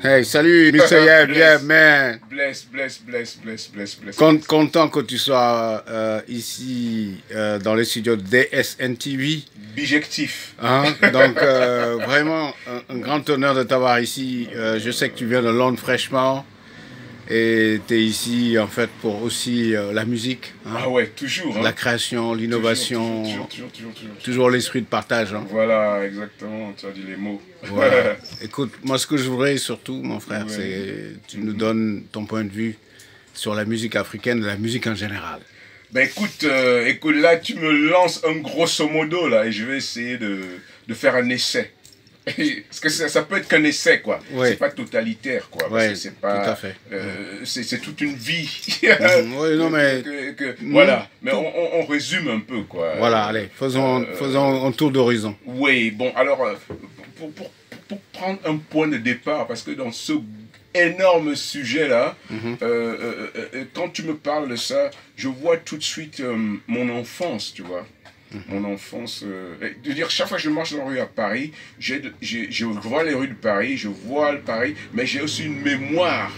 Hey, salut, Mr. Yeb, Bless, Yeb, man. bless. Content que tu sois ici dans les studios de DSN TV. Bijectif. Hein? Donc, vraiment, un grand honneur de t'avoir ici. Je sais que tu viens de Londres fraîchement et tu es ici, en fait, pour aussi la musique. Hein? Ah ouais, toujours. Hein? La création, l'innovation. Toujours. Toujours l'esprit de partage. Hein? Voilà, exactement, tu as dit les mots. Voilà. Écoute, moi, ce que je voudrais surtout, mon frère, Ouais. c'est que tu nous donnes ton point de vue sur la musique africaine, la musique en général. Ben écoute, là tu me lances un grosso modo là et je vais essayer de faire un essai. Parce que ça peut être qu'un essai quoi. Ouais. C'est pas totalitaire quoi. Parce Ouais, que c'est pas. tout à fait. C'est toute une vie. Oui, non, mais. Voilà. Mais on résume un peu quoi. Voilà, allez, faisons un tour d'horizon. Oui, bon, alors, pour prendre un point de départ, parce que dans ce énorme sujet-là, quand tu me parles de ça, je vois tout de suite mon enfance, tu vois. Mon enfance, de dire chaque fois que je marche dans la rue à Paris, je vois les rues de Paris, je vois le Paris, mais j'ai aussi une mémoire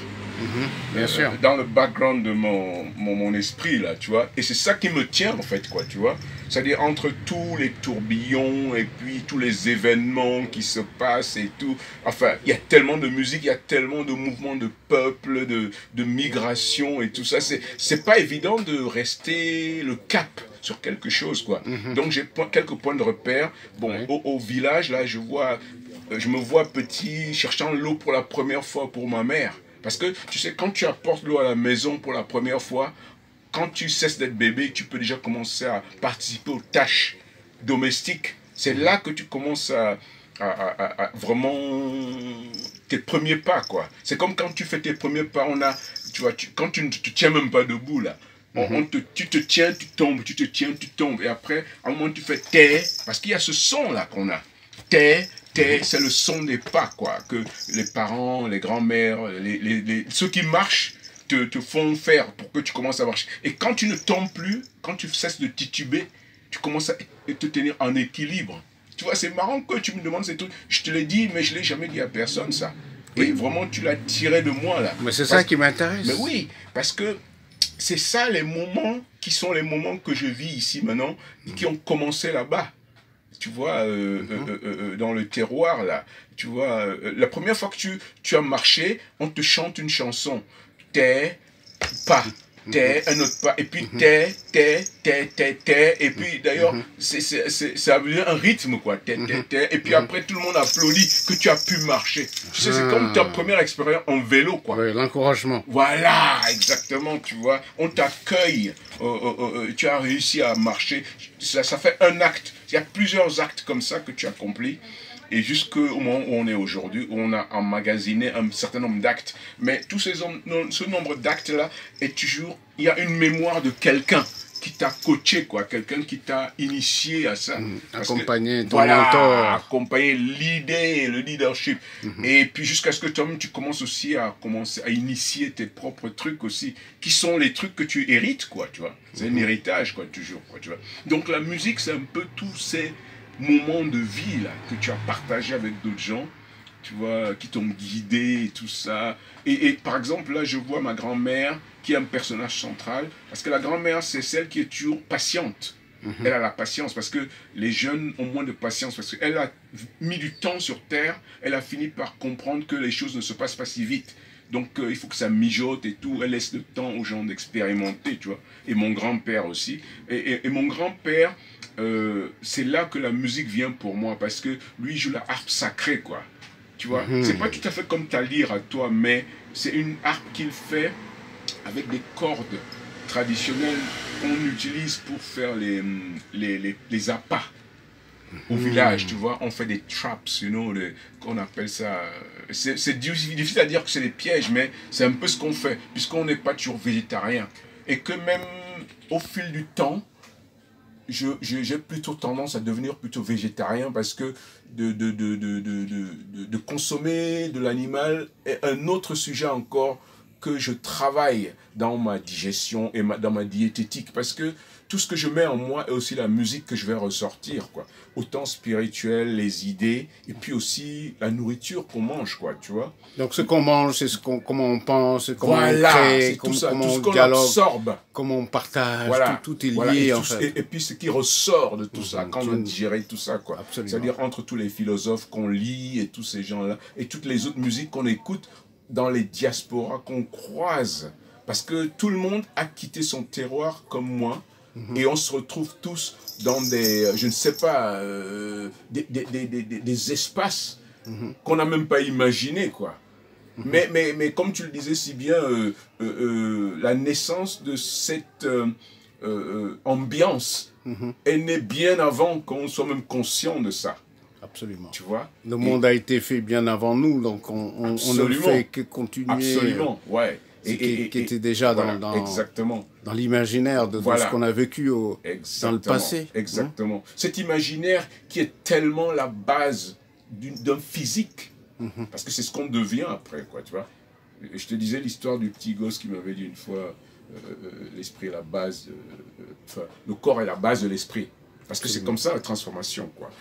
Bien sûr. dans le background de mon esprit, là, tu vois. Et c'est ça qui me tient, en fait, quoi, tu vois. C'est-à-dire, entre tous les tourbillons et puis tous les événements qui se passent et tout. Enfin, il y a tellement de musique, il y a tellement de mouvements de peuple, de migration et tout ça. C'est pas évident de rester le cap sur quelque chose, quoi. Donc, j'ai quelques points de repère. Bon, Ouais. au village, là, je me vois petit, cherchant l'eau pour la première fois pour ma mère. Parce que, tu sais, quand tu apportes l'eau à la maison pour la première fois, quand tu cesses d'être bébé, tu peux déjà commencer à participer aux tâches domestiques. C'est là que tu commences à vraiment tes premiers pas, quoi. C'est comme quand tu fais tes premiers pas, tu vois, quand tu ne te tiens même pas debout, là. Tu te tiens, tu tombes, tu te tiens, tu tombes. Et après, à un moment, tu fais terre, parce qu'il y a ce son-là qu'on a. Terre, c'est le son des pas, quoi, que les parents, les grands-mères, ceux qui marchent te font faire pour que tu commences à marcher. Et quand tu ne tombes plus, quand tu cesses de tituber, tu commences à te tenir en équilibre. Tu vois, c'est marrant que tu me demandes ces trucs. Je te l'ai dit, mais je ne l'ai jamais dit à personne, ça. Et Oui. vraiment, tu l'as tiré de moi, là. Mais c'est ça qui m'intéresse. Mais oui, parce que c'est ça les moments qui sont les moments que je vis ici maintenant, qui ont commencé là-bas. Tu vois, dans le terroir, là, tu vois, la première fois que tu as marché, on te chante une chanson. T'es, pas, t'es, un autre pas, et puis t'es, et puis d'ailleurs, ça veut dire un rythme, quoi, t'es, et puis après tout le monde applaudit que tu as pu marcher. Tu sais, c'est comme ta première expérience en vélo, quoi. Oui, l'encouragement. Voilà, exactement, tu vois. On t'accueille, tu as réussi à marcher. Ça fait un acte. Il y a plusieurs actes comme ça que tu accomplis. Et jusqu'au moment où on est aujourd'hui, où on a emmagasiné un certain nombre d'actes. Mais ce nombre d'actes-là est toujours... Il y a une mémoire de quelqu'un qui t'a coaché, quoi. Quelqu'un qui t'a initié à ça. Accompagner ton voilà, mentor. accompagner l'idée, le leadership. Et puis jusqu'à ce que toi-même, tu commences aussi à initier tes propres trucs aussi, qui sont les trucs que tu hérites, quoi, tu vois. C'est un héritage, quoi, toujours, quoi, tu vois. Donc la musique, c'est un peu tous ces moments de vie, là, que tu as partagé avec d'autres gens, tu vois, qui t'ont guidé et tout ça. Et par exemple, là, je vois ma grand-mère, qui est un personnage central, parce que la grand-mère, c'est celle qui est toujours patiente. Elle a la patience, parce que les jeunes ont moins de patience, parce qu'elle a mis du temps sur Terre, elle a fini par comprendre que les choses ne se passent pas si vite. Donc il faut que ça mijote et tout, elle laisse le temps aux gens d'expérimenter, tu vois. Et mon grand-père aussi. Et mon grand-père, c'est là que la musique vient pour moi, parce que lui, il joue la harpe sacrée, quoi. Tu vois, c'est pas tout à fait comme ta lyre à toi, mais c'est une harpe qu'il fait avec des cordes traditionnelles qu'on utilise pour faire les appâts au village, tu vois. On fait des traps, you know, qu'on appelle ça. C'est difficile à dire que c'est des pièges, mais c'est un peu ce qu'on fait, puisqu'on n'est pas toujours végétarien. Et que même au fil du temps, j'ai plutôt tendance à devenir plutôt végétarien parce que de consommer de l'animal est un autre sujet encore que je travaille dans ma digestion et dans ma diététique. Parce que tout ce que je mets en moi est aussi la musique que je vais ressortir, quoi. Autant spirituel, les idées, et puis aussi la nourriture qu'on mange, quoi, tu vois. Donc ce qu'on mange, c'est comment on pense, comment Voilà, on crée, c'est tout ça, comment tout ce on qu'on dialogue, absorbe. comment on partage, Voilà, tout est lié voilà, et, en fait. et puis ce qui ressort de tout ça, quand on a digéré tout ça, quoi. Absolument. C'est-à-dire entre tous les philosophes qu'on lit et tous ces gens-là, et toutes les autres musiques qu'on écoute dans les diasporas qu'on croise. Parce que tout le monde a quitté son terroir comme moi, et on se retrouve tous dans des, je ne sais pas, des espaces qu'on n'a même pas imaginés, quoi. Mais comme tu le disais si bien, la naissance de cette ambiance est née bien avant qu'on soit même conscient de ça. Absolument. Tu vois? Le monde a été fait bien avant nous, donc on ne fait que continuer. Absolument, ouais. Qui était déjà voilà, dans l'imaginaire de voilà. ce qu'on a vécu dans le passé. Exactement. Cet imaginaire qui est tellement la base d'un physique. Parce que c'est ce qu'on devient après, quoi, tu vois. Je te disais l'histoire du petit gosse qui m'avait dit une fois, l'esprit est la base, le corps est la base de l'esprit. Parce que c'est comme ça la transformation, quoi.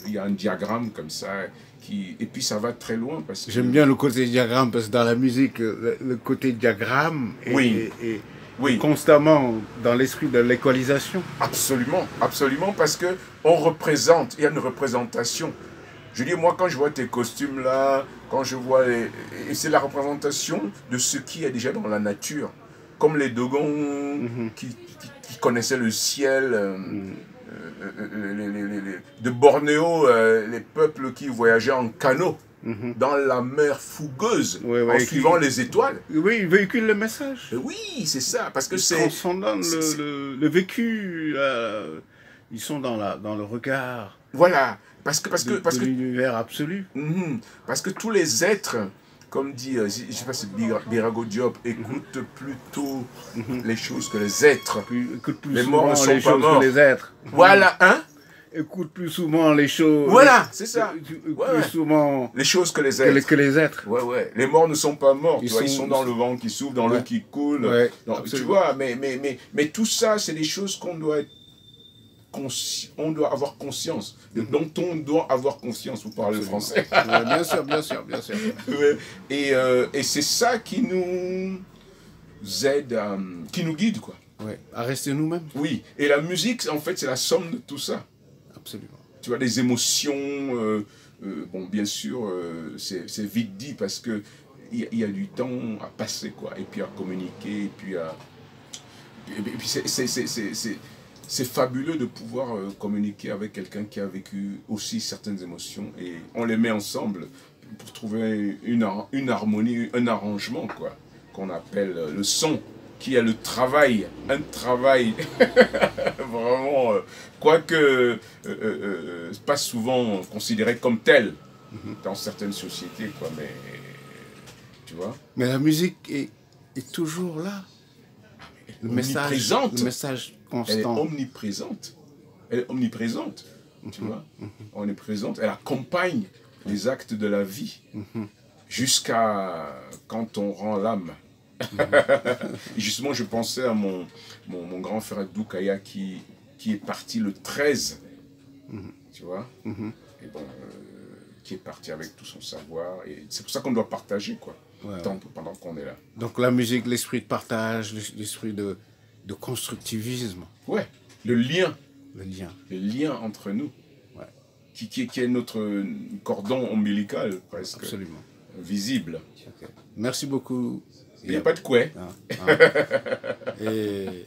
Il y a un diagramme comme ça, et puis ça va très loin. Parce que j'aime bien le côté diagramme, parce que dans la musique, le côté diagramme est constamment dans l'esprit de l'équalisation. Absolument, absolument, parce que on représente, il y a une représentation. Je dis, moi, quand je vois tes costumes là, quand je vois et c'est la représentation de ce qui est déjà dans la nature. Comme les Dogons qui connaissaient le ciel, de Bornéo, les peuples qui voyageaient en canot dans la mer fougueuse, en suivant les étoiles. Oui, ils véhiculent le message. Oui, c'est ça, parce que c'est... Transcendant le vécu, ils sont dans le regard. Voilà, parce que l'univers absolu. Parce que tous les êtres, comme dit, je ne sais pas si c'est Birago Diop, écoutent plutôt les choses que les êtres. Écoute plus les souvent morts ne sont les pas choses morts. que les êtres. Voilà, hein? Écoute plus souvent les choses. Voilà, c'est ça. Plus souvent les choses que les êtres. Que les êtres. Ouais, ouais. Les morts ne sont pas morts. Ils sont dans le vent qui souffle, dans l'eau qui coule. Ouais, donc, tu vois, mais tout ça, c'est des choses qu'on doit être on doit avoir conscience, dont on doit avoir conscience, vous parlez le français. Bien sûr, bien sûr, bien sûr. Et c'est ça qui nous aide, qui nous guide, quoi. Ouais, à rester nous-mêmes. Oui, et la musique, en fait, c'est la somme de tout ça. Absolument. Tu vois, les émotions, bon, bien sûr, c'est vite dit parce que il y a du temps à passer, quoi, et puis à communiquer, et puis à... Et puis c'est fabuleux de pouvoir communiquer avec quelqu'un qui a vécu aussi certaines émotions et on les met ensemble pour trouver une harmonie, un arrangement, quoi, qu'on appelle le son, qui est le travail, un travail vraiment, quoique pas souvent considéré comme tel dans certaines sociétés, quoi, mais tu vois. Mais la musique est toujours là. Le message constant. Elle est omniprésente. Elle est omniprésente, tu vois. Omniprésente. Elle accompagne les actes de la vie jusqu'à quand on rend l'âme. Et justement, je pensais à mon grand frère Doukaya qui est parti le 13, tu vois. Et bon, qui est parti avec tout son savoir. Et c'est pour ça qu'on doit partager, quoi. Ouais, pendant qu'on est là. Donc la musique, l'esprit de partage, l'esprit de constructivisme. Ouais, le lien. Le lien. Le lien entre nous. Ouais. Qui est notre cordon ombilical, presque. Absolument. Visible. Okay. Merci beaucoup. Il n'y a pas de quoi. Et